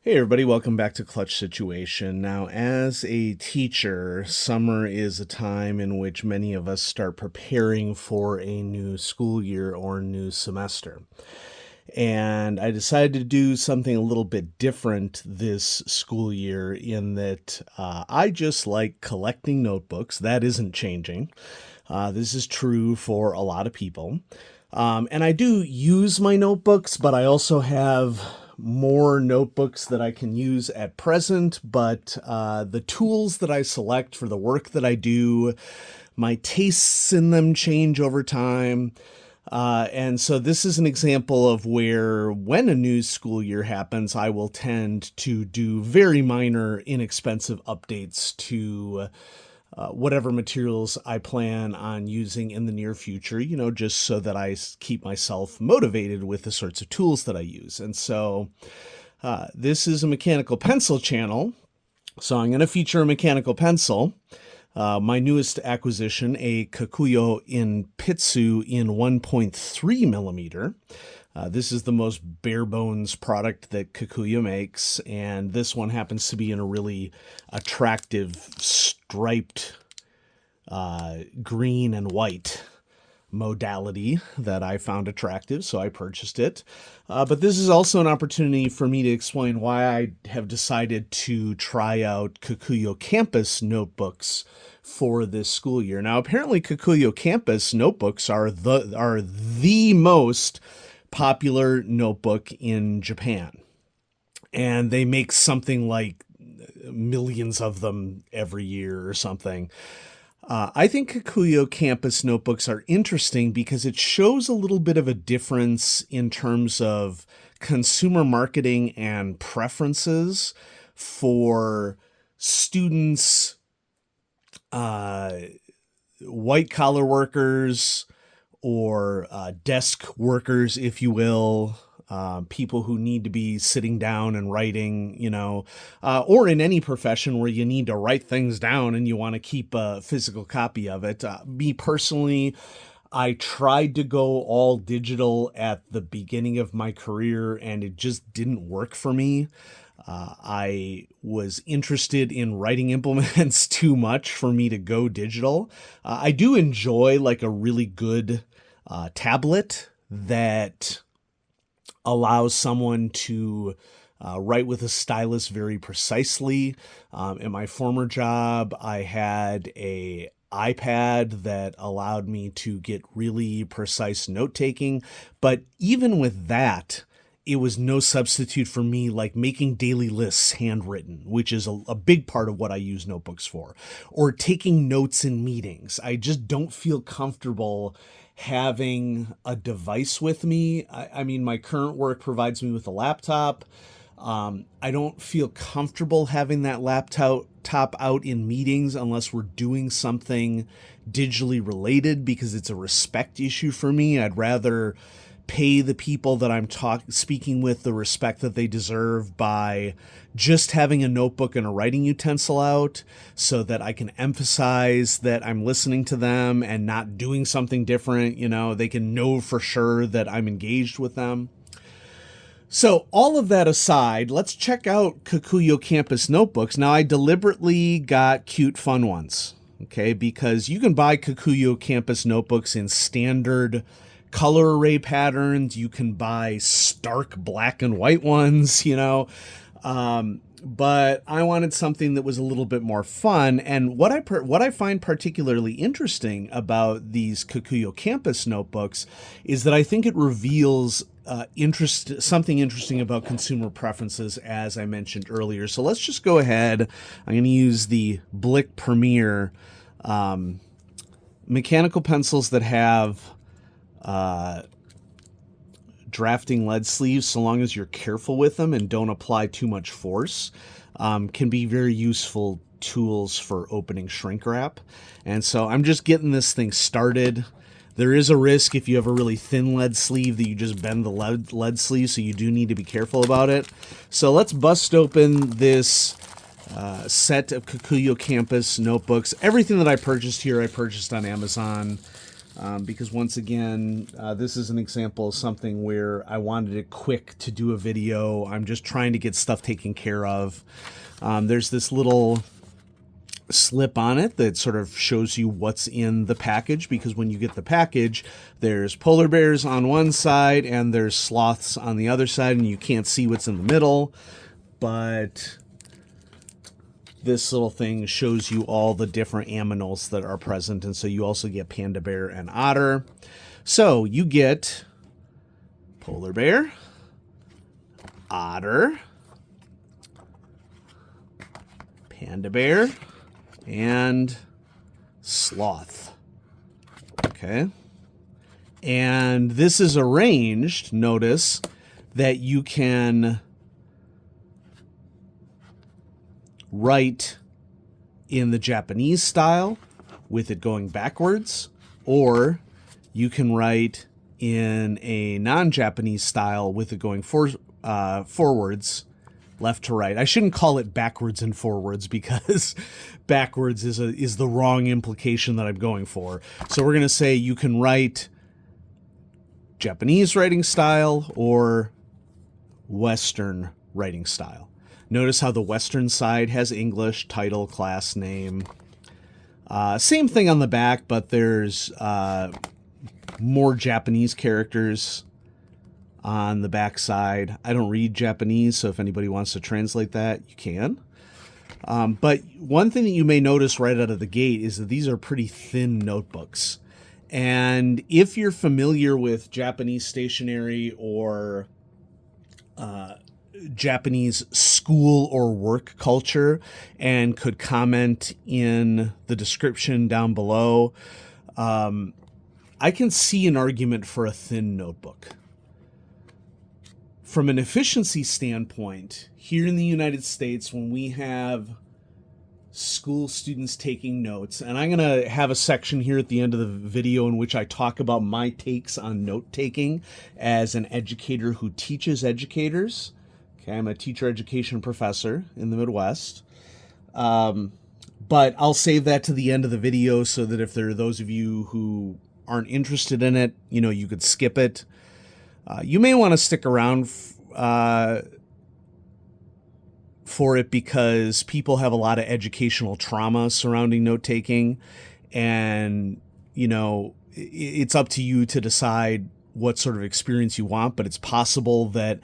Hey everybody, welcome back to Clutch Situation. Now, as a teacher, summer is a time in which many of us start preparing for a new school year or new semester. And I decided to do something a little bit different this school year in that I just like collecting notebooks. That isn't changing. This is true for a lot of people. And I do use my notebooks, but I also have more notebooks that I can use at present. But the tools that I select for the work that I do, my tastes in them change over time. And so this is an example of where when a new school year happens, I will tend to do very minor, inexpensive updates to whatever materials I plan on using in the near future, just so that I keep myself motivated with the sorts of tools that I use. And so this is a mechanical pencil channel. So I'm going to feature a mechanical pencil. My newest acquisition, a Kokuyo Enpitsu in 1.3 millimeter. This is the most bare bones product that Kokuyo makes, and this one happens to be in a really attractive striped green and white modality that I found attractive, so I purchased it. But this is also an opportunity for me to explain why I have decided to try out Kokuyo Campus notebooks for this school year. Now, apparently Kokuyo Campus notebooks are the most popular notebook in Japan. And they make something like millions of them every year or something. I think Kokuyo Campus notebooks are interesting because it shows a little bit of a difference in terms of consumer marketing and preferences for students, white collar workers, or desk workers, if you will, people who need to be sitting down and writing, or in any profession where you need to write things down and you want to keep a physical copy of it. Me personally, I tried to go all digital at the beginning of my career and it just didn't work for me. I was interested in writing implements too much for me to go digital. I do enjoy like a really good tablet that allows someone to write with a stylus very precisely. In my former job, I had a iPad that allowed me to get really precise note taking. But even with that, it was no substitute for me like making daily lists handwritten, which is a big part of what I use notebooks for, or taking notes in meetings. I just don't feel comfortable having a device with me. I mean, my current work provides me with a laptop. I don't feel comfortable having that laptop out in meetings unless we're doing something digitally related because it's a respect issue for me. I'd rather pay the people that I'm speaking with the respect that they deserve by just having a notebook and a writing utensil out so that I can emphasize that I'm listening to them and not doing something different. They can know for sure that I'm engaged with them. So all of that aside, let's check out Kokuyo Campus notebooks. Now, I deliberately got cute, fun ones, okay, because you can buy Kokuyo Campus notebooks in standard color array patterns. You can buy stark black and white ones, but I wanted something that was a little bit more fun. And what I find particularly interesting about these Kokuyo Campus notebooks is that I think it reveals something interesting about consumer preferences, as I mentioned earlier. So let's just go ahead. I'm going to use the Blick Premier mechanical pencils that have drafting lead sleeves, so long as you're careful with them and don't apply too much force, can be very useful tools for opening shrink wrap. And so I'm just getting this thing started. There is a risk if you have a really thin lead sleeve that you just bend the lead sleeve, so you do need to be careful about it. So let's bust open this set of Kokuyo Campus notebooks. Everything that I purchased here, I purchased on Amazon. because once again, this is an example of something where I wanted it quick to do a video. I'm just trying to get stuff taken care of. There's this little slip on it that sort of shows you what's in the package, because when you get the package, there's polar bears on one side and there's sloths on the other side, and you can't see what's in the middle. But this little thing shows you all the different aminals that are present, and so you also get panda bear and otter. So you get polar bear, otter, panda bear, and sloth. Okay. And this is arranged, notice, that you can write in the Japanese style with it going backwards, or you can write in a non-Japanese style with it going forwards, left to right. I shouldn't call it backwards and forwards, because backwards is the wrong implication that I'm going for. So we're going to say you can write Japanese writing style or Western writing style. Notice how the Western side has English, title, class, name. Same thing on the back, but there's more Japanese characters on the back side. I don't read Japanese, so if anybody wants to translate that, you can. But one thing that you may notice right out of the gate is that these are pretty thin notebooks. And if you're familiar with Japanese stationery or Japanese school or work culture and could comment in the description down below, I can see an argument for a thin notebook. From an efficiency standpoint, here in the United States, when we have school students taking notes, and I'm going to have a section here at the end of the video in which I talk about my takes on note-taking as an educator who teaches educators. Okay, I'm a teacher education professor in the Midwest. But I'll save that to the end of the video so that if there are those of you who aren't interested in it, you know, you could skip it. You may want to stick around for it because people have a lot of educational trauma surrounding note-taking, and, you know, it's up to you to decide what sort of experience you want, but it's possible that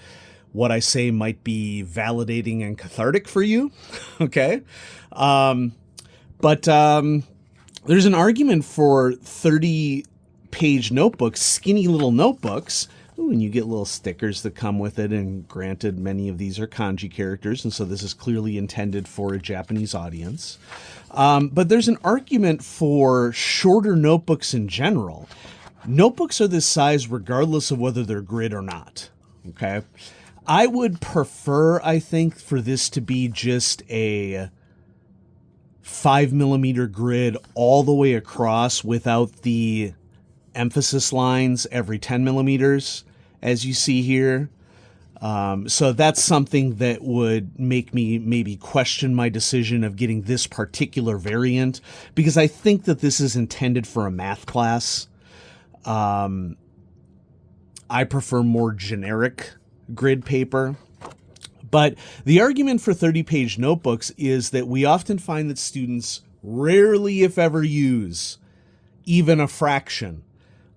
what I say might be validating and cathartic for you. Okay. But there's an argument for 30-page notebooks, skinny little notebooks. Ooh, and you get little stickers that come with it, and granted, many of these are kanji characters, and so this is clearly intended for a Japanese audience. But there's an argument for shorter notebooks in general. Notebooks are this size regardless of whether they're grid or not, okay? I would prefer, I think, for this to be just a 5mm grid all the way across without the emphasis lines every 10mm, as you see here. So that's something that would make me maybe question my decision of getting this particular variant, because I think that this is intended for a math class. I prefer more generic grid paper. But the argument for 30-page notebooks is that we often find that students rarely, if ever, use even a fraction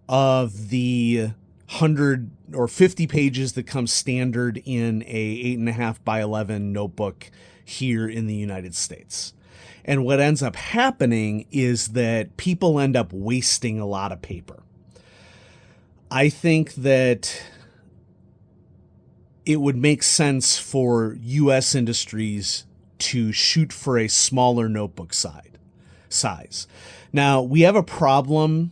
of the 100 or 50 pages that come standard in a 8.5 by 11 notebook here in the United States. And what ends up happening is that people end up wasting a lot of paper. I think that it would make sense for U.S. industries to shoot for a smaller notebook size. Now, we have a problem,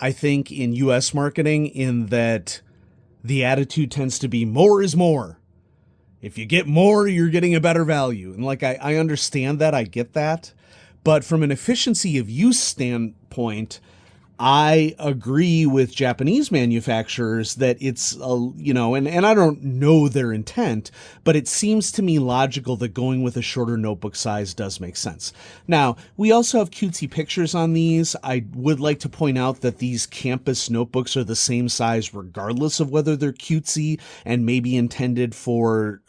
I think, in U.S. marketing in that the attitude tends to be more is more. If you get more, you're getting a better value. And like, I understand that, I get that. But from an efficiency of use standpoint, I agree with Japanese manufacturers that it's, and I don't know their intent, but it seems to me logical that going with a shorter notebook size does make sense. Now, we also have cutesy pictures on these. I would like to point out that these campus notebooks are the same size regardless of whether they're cutesy and maybe intended for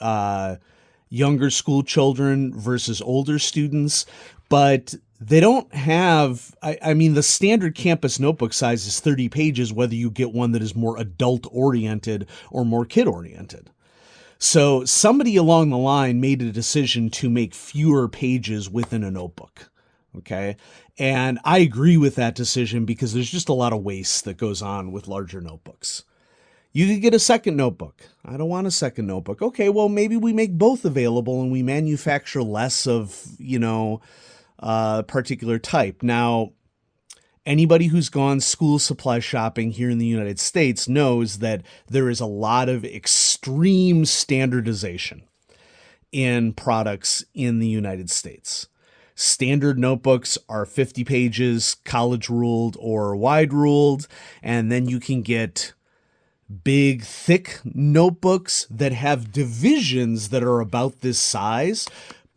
younger school children versus older students, but they don't have, I mean, the standard campus notebook size is 30 pages, whether you get one that is more adult oriented or more kid oriented. So somebody along the line made a decision to make fewer pages within a notebook. Okay. And I agree with that decision because there's just a lot of waste that goes on with larger notebooks. You could get a second notebook. I don't want a second notebook. Okay, well, maybe we make both available and we manufacture less of, particular type. Now, anybody who's gone school supply shopping here in the United States knows that there is a lot of extreme standardization in products in the United States. Standard notebooks are 50 pages, college ruled or wide ruled, and then you can get big, thick notebooks that have divisions that are about this size,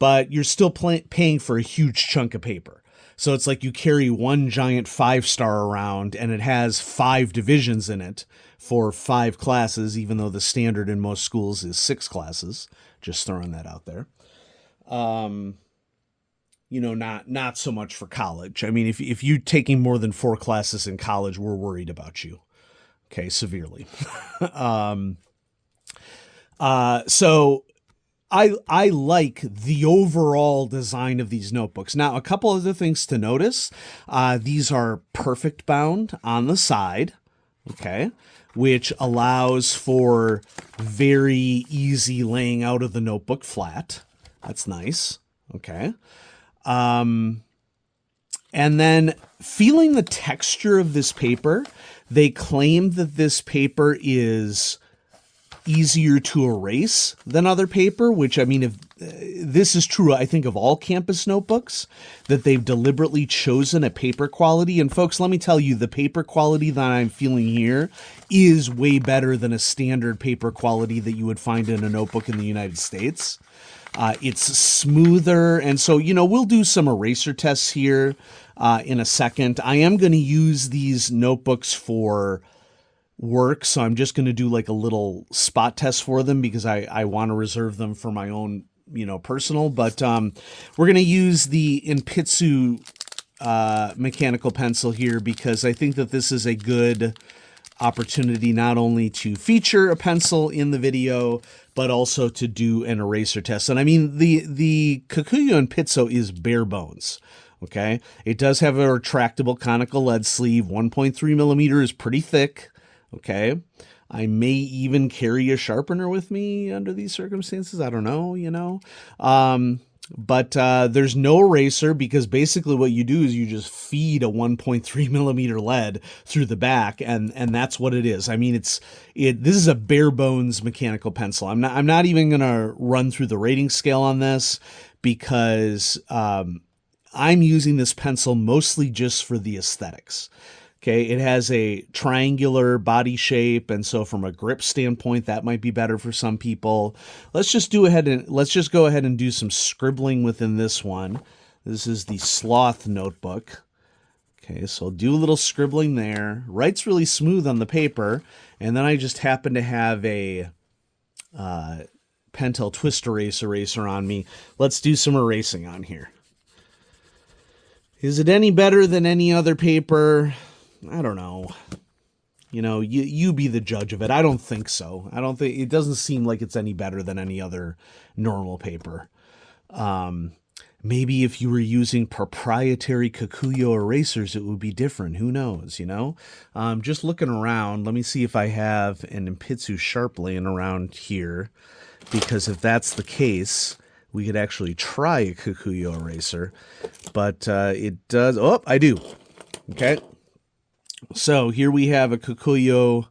but you're still paying for a huge chunk of paper. So it's like you carry one giant 5-star around and it has 5 divisions in it for 5 classes, even though the standard in most schools is 6 classes. Just throwing that out there. Not so much for college. I mean, if you're taking more than 4 classes in college, we're worried about you. Okay, severely. So I like the overall design of these notebooks. Now, a couple other things to notice. These are perfect bound on the side, okay, which allows for very easy laying out of the notebook flat. That's nice, okay. And then feeling the texture of this paper, they claim that this paper is easier to erase than other paper, which, I mean, if this is true, I think, of all campus notebooks, that they've deliberately chosen a paper quality. And folks, let me tell you, the paper quality that I'm feeling here is way better than a standard paper quality that you would find in a notebook in the United States. It's smoother. And so, we'll do some eraser tests here in a second. I am going to use these notebooks for work, so I'm just going to do like a little spot test for them because I want to reserve them for my own, personal. But we're going to use the Enpitsu mechanical pencil here because I think that this is a good opportunity not only to feature a pencil in the video, but also to do an eraser test. And I mean, the Kokuyo Enpitsu is bare bones. Okay, it does have a retractable conical lead sleeve. 1.3 millimeter is pretty thick. Okay, I may even carry a sharpener with me under these circumstances. I don't know, but there's no eraser because basically what you do is you just feed a 1.3 millimeter lead through the back, and that's what it is. I mean, this is a bare bones mechanical pencil. I'm not even gonna run through the rating scale on this because I'm using this pencil mostly just for the aesthetics. Okay, it has a triangular body shape, and so from a grip standpoint, that might be better for some people. Let's just go ahead and do some scribbling within this one. This is the Sloth notebook. Okay, so I'll do a little scribbling there. Writes really smooth on the paper, and then I just happen to have a Pentel Twist eraser on me. Let's do some erasing on here. Is it any better than any other paper? I don't know. You be the judge of it. I don't think so. It doesn't seem like it's any better than any other normal paper. Maybe if you were using proprietary Kokuyo erasers, it would be different. Who knows, Just looking around, let me see if I have an Enpitsu Sharp laying around here, because if that's the case, we could actually try a Kokuyo eraser, but it does. Oh, I do. Okay. So here we have a Kokuyo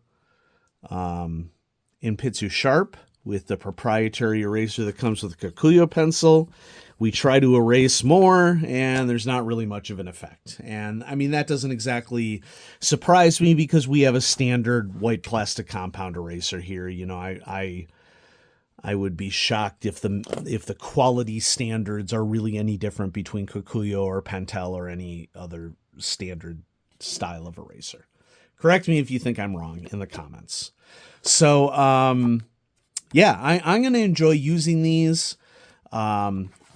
Enpitsu Sharp with the proprietary eraser that comes with a Kokuyo pencil. we try to erase more, and there's not really much of an effect. And I mean, that doesn't exactly surprise me because we have a standard white plastic compound eraser here. You know, I would be shocked if the quality standards are really any different between Kokuyo or Pentel or any other standard style of eraser. Correct me if you think I'm wrong in the comments. So, yeah, I'm going to enjoy using these.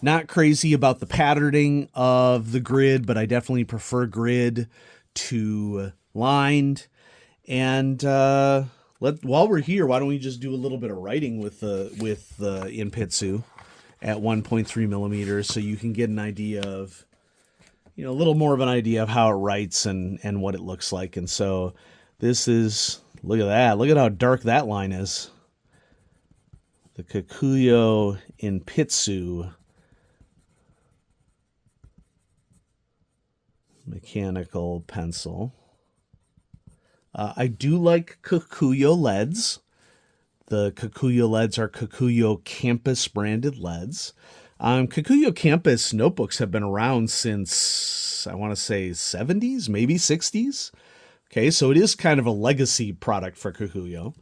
Not crazy about the patterning of the grid, but I definitely prefer grid to lined. And while we're here, why don't we just do a little bit of writing with the Enpitsu at 1.3 millimeters, so you can get an idea of, you know, a little more of an idea of how it writes and what it looks like. And so this is, look at that. Look at how dark that line is. The Kokuyo Enpitsu mechanical pencil. I do like Kokuyo leads. The Kokuyo leads are Kokuyo Campus branded leads. Kokuyo Campus notebooks have been around since, I want to say, 70s, maybe 60s. Okay, so it is kind of a legacy product for Kokuyo.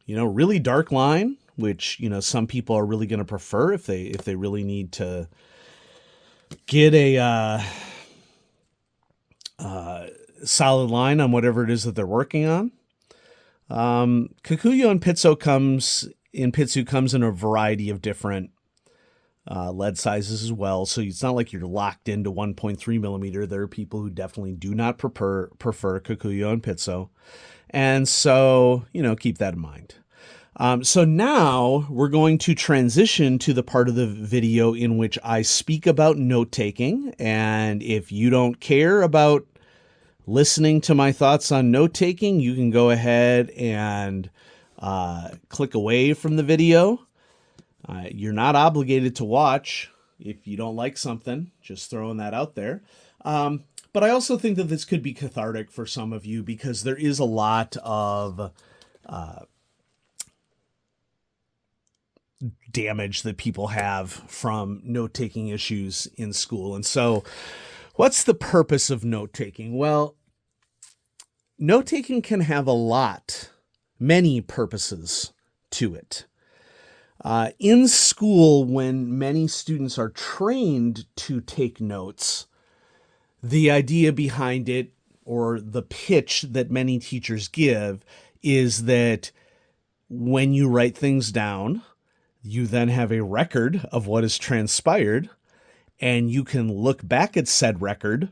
You know, really dark line, which, you know, some people are really going to prefer if they really need to get a solid line on whatever it is that they're working on. Kokuyo Enpitsu comes in a variety of different lead sizes as well, so it's not like you're locked into 1.3 millimeter. There are people who definitely do not prefer Kokuyo Enpitsu, and so, you know, keep that in mind. So now we're going to transition to the part of the video in which I speak about note-taking. And if you don't care about listening to my thoughts on note-taking, you can go ahead and click away from the video. You're not obligated to watch if you don't like something, just throwing that out there. But I also think that this could be cathartic for some of you because there is a lot of damage that people have from note-taking issues in school. And so what's the purpose of note-taking? Well, note-taking can have many purposes to it. In school, when many students are trained to take notes, the idea behind it, or the pitch that many teachers give, is that when you write things down, you then have a record of what has transpired, and you can look back at said record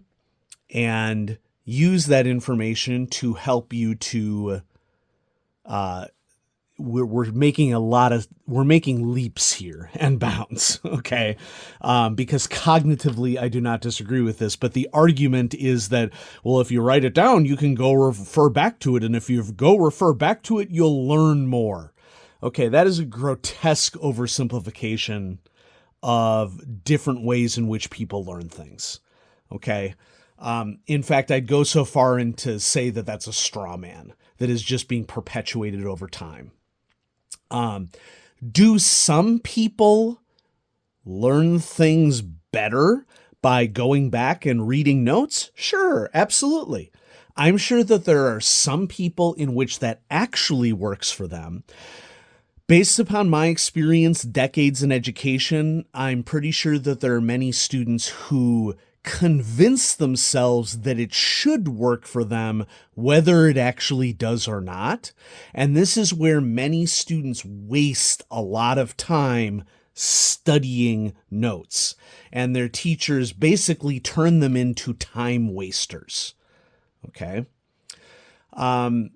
and use that information to help you to, we're making leaps here and bounds, okay? Because cognitively, I do not disagree with this, but the argument is that, well, if you write it down, you can go refer back to it, and if you go refer back to it, you'll learn more. Okay, that is a grotesque oversimplification of different ways in which people learn things. Okay. In fact, I'd go so far in to say that that's a straw man that is just being perpetuated over time. Do some people learn things better by going back and reading notes? Sure, absolutely. I'm sure that there are some people in which that actually works for them. Based upon my experience, decades in education, I'm pretty sure that there are many students who convince themselves that it should work for them, whether it actually does or not. And this is where many students waste a lot of time studying notes, and their teachers basically turn them into time wasters. Okay. Now,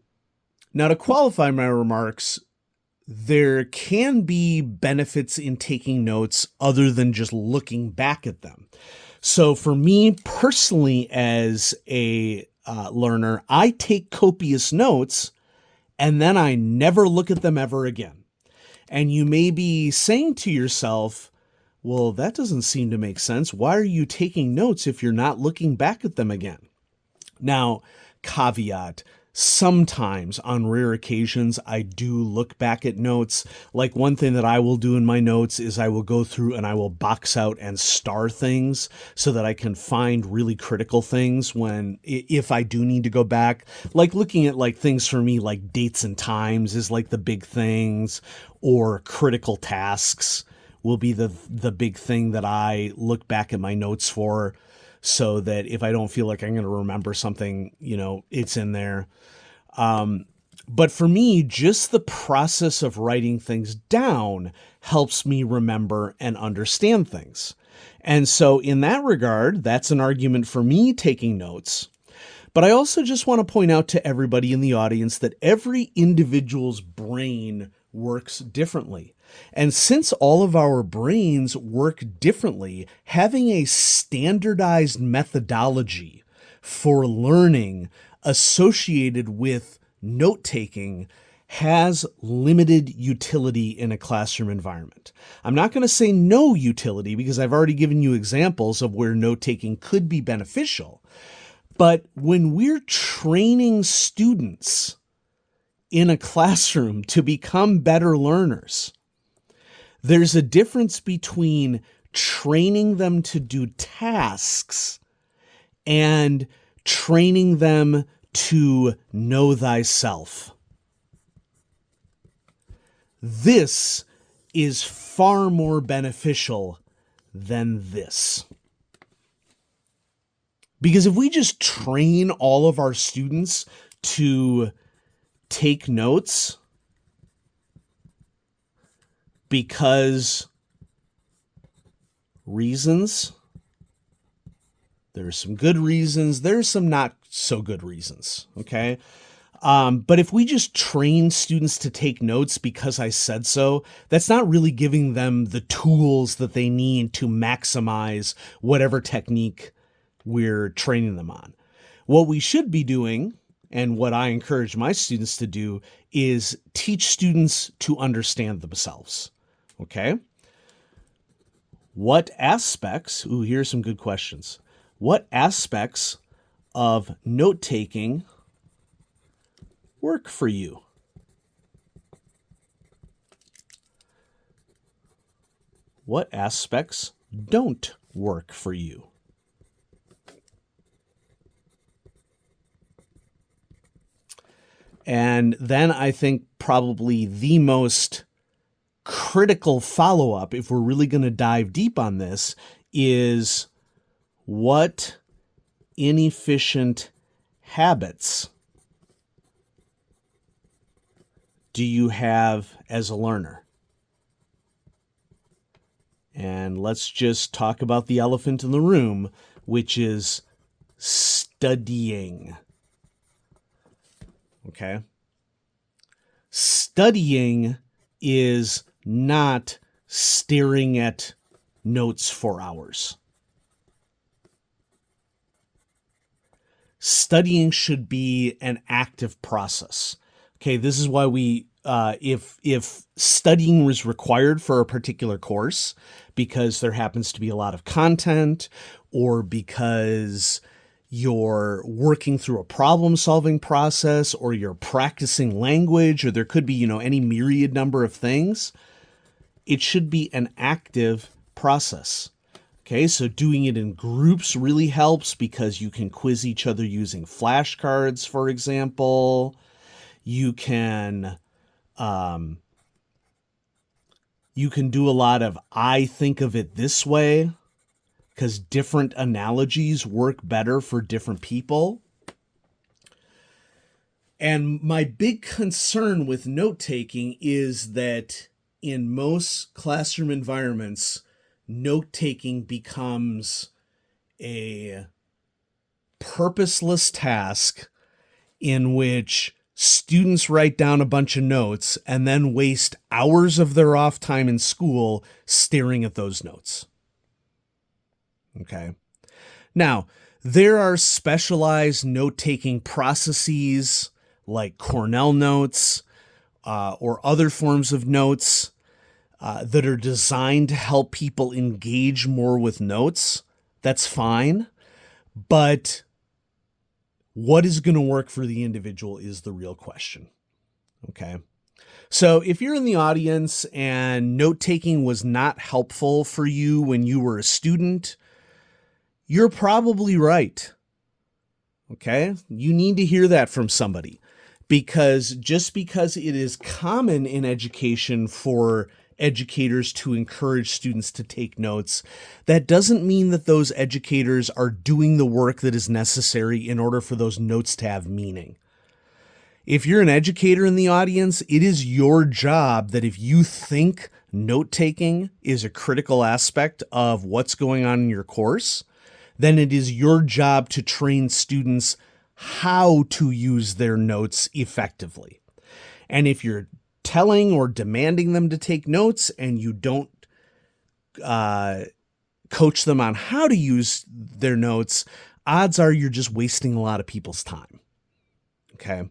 to qualify my remarks, there can be benefits in taking notes other than just looking back at them. So for me personally, as a learner, I take copious notes and then I never look at them ever again. And you may be saying to yourself, well, that doesn't seem to make sense. Why are you taking notes if you're not looking back at them again? Now, caveat, Sometimes, on rare occasions, I do look back at notes. Like, one thing that I will do in my notes is I will go through and I will box out and star things so that I can find really critical things if I do need to go back. Like, looking at like things for me, like dates and times is like the big things, or critical tasks will be the big thing that I look back at my notes for, so that if I don't feel like I'm going to remember something, it's in there. But for me, just the process of writing things down helps me remember and understand things. And so in that regard, that's an argument for me taking notes. But I also just want to point out to everybody in the audience that every individual's brain works differently. And since all of our brains work differently, having a standardized methodology for learning associated with note-taking has limited utility in a classroom environment. I'm not going to say no utility, because I've already given you examples of where note-taking could be beneficial. But when we're training students in a classroom to become better learners, there's a difference between training them to do tasks and training them to know thyself. This is far more beneficial than this. Because if we just train all of our students to take notes because reasons, there's some good reasons, there's some not so good reasons, okay? But if we just train students to take notes because I said so, that's not really giving them the tools that they need to maximize whatever technique we're training them on. What we should be doing, and what I encourage my students to do, is teach students to understand themselves, okay? What aspects, here's some good questions. What aspects of note-taking work for you? What aspects don't work for you? And then I think probably the most critical follow-up, if we're really going to dive deep on this, is what inefficient habits do you have as a learner? And let's just talk about the elephant in the room, which is studying. Okay? Studying is not staring at notes for hours. Studying should be an active process. Okay, this is why we, if studying was required for a particular course, because there happens to be a lot of content, or because you're working through a problem-solving process, or you're practicing language, or there could be, any myriad number of things, it should be an active process. Okay, so doing it in groups really helps, because you can quiz each other using flashcards, for example. You can do a lot of I think of it this way, because different analogies work better for different people. And my big concern with note-taking is that in most classroom environments, note-taking becomes a purposeless task in which students write down a bunch of notes and then waste hours of their off time in school staring at those notes. Okay. Now, there are specialized note-taking processes like Cornell notes or other forms of notes that are designed to help people engage more with notes. That's fine. But What is going to work for the individual is the real question. Okay. So if you're in the audience and note-taking was not helpful for you when you were a student, you're probably right. Okay? You need to hear that from somebody, because just because it is common in education for educators to encourage students to take notes, that doesn't mean that those educators are doing the work that is necessary in order for those notes to have meaning. If you're an educator in the audience, it is your job that if you think note-taking is a critical aspect of what's going on in your course, then it is your job to train students how to use their notes effectively. And if you're telling or demanding them to take notes and you don't coach them on how to use their notes, odds are you're just wasting a lot of people's time. Okay?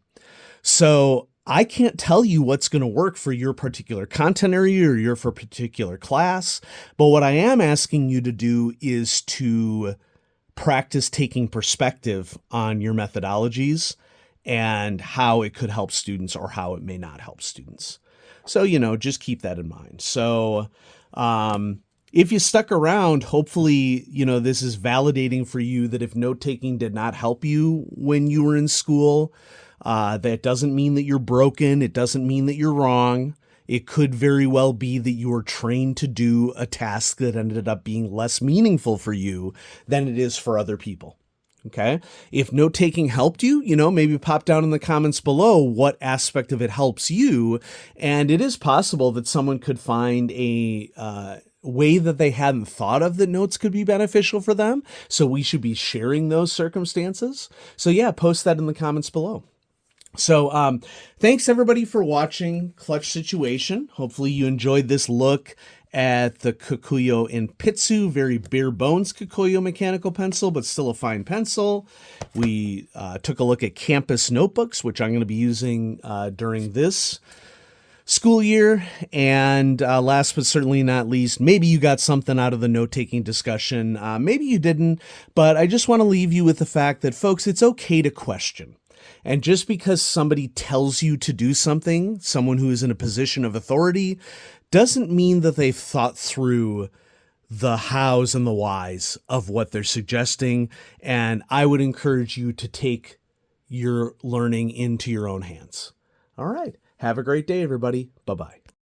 So I can't tell you what's going to work for your particular content area or your particular class, but what I am asking you to do is to practice taking perspective on your methodologies and how it could help students or how it may not help students. So, just keep that in mind. So, if you stuck around, hopefully, this is validating for you that if note-taking did not help you when you were in school, that doesn't mean that you're broken. It doesn't mean that you're wrong. It could very well be that you were trained to do a task that ended up being less meaningful for you than it is for other people. Okay. If note-taking helped you, maybe pop down in the comments below what aspect of it helps you. And it is possible that someone could find a way that they hadn't thought of that notes could be beneficial for them. So we should be sharing those circumstances. So yeah, post that in the comments below. So thanks everybody for watching Clutch Situation. Hopefully you enjoyed this look at the Kokuyo Enpitsu, very bare bones Kokuyo mechanical pencil, but still a fine pencil. We took a look at campus notebooks, which I'm going to be using during this school year. And last but certainly not least, maybe you got something out of the note-taking discussion. Maybe you didn't, but I just want to leave you with the fact that, folks, it's okay to question. And just because somebody tells you to do something, someone who is in a position of authority, doesn't mean that they've thought through the hows and the whys of what they're suggesting. And I would encourage you to take your learning into your own hands. All right. Have a great day, everybody. Bye-bye.